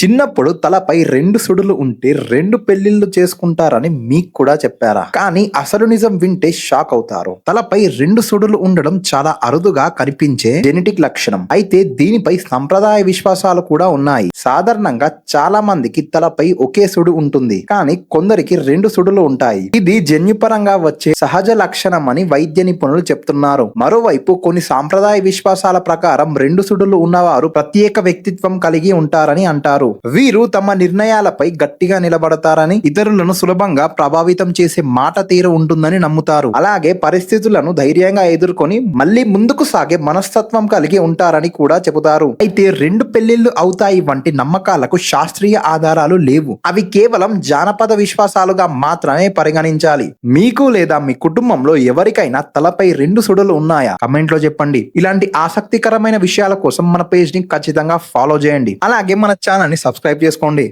చిన్నప్పుడు తలపై 2 సుడులు ఉంటే 2 పెళ్లిళ్లు చేసుకుంటారని మీకు కూడా చెప్పారా? కానీ అసలు నిజం వింటే షాక్ అవుతారు. తలపై 2 సుడులు ఉండడం చాలా అరుదుగా కనిపించే జెనెటిక్ లక్షణం. అయితే దీనిపై సంప్రదాయ విశ్వాసాలు కూడా ఉన్నాయి. సాధారణంగా చాలా మందికి తలపై ఒకే సుడు ఉంటుంది, కానీ కొందరికి 2 సుడులు ఉంటాయి. ఇది జన్యుపరంగా వచ్చే సహజ లక్షణం అని వైద్య నిపుణులు చెప్తున్నారు. మరోవైపు కొన్ని సాంప్రదాయ విశ్వాసాల ప్రకారం 2 సుడులు ఉన్నవారు ప్రత్యేక వ్యక్తిత్వం కలిగి ఉంటారని అంటారు. వీరు తమ నిర్ణయాలపై గట్టిగా నిలబడతారని, ఇతరులను సులభంగా ప్రభావితం చేసే మాట తీరు ఉంటుందని నమ్ముతారు. అలాగే పరిస్థితులను ధైర్యంగా ఎదుర్కొని మళ్ళీ ముందుకు సాగే మనస్తత్వం కలిగి ఉంటారని కూడా చెబుతారు. అయితే 2 పెళ్లిళ్లు అవుతాయి వంటి నమ్మకాలకు శాస్త్రీయ ఆధారాలు లేవు. అవి కేవలం జానపద విశ్వాసాలుగా మాత్రమే పరిగణించాలి. మీకు లేదా మీ కుటుంబంలో ఎవరికైనా తలపై 2 సుడులు ఉన్నాయా? కమెంట్ లో చెప్పండి. ఇలాంటి ఆసక్తికరమైన విషయాల కోసం మన పేజ్ ని ఖచ్చితంగా ఫాలో చేయండి. అలాగే మన ఛానల్ ని సబ్స్క్రైబ్ చేసుకోండి.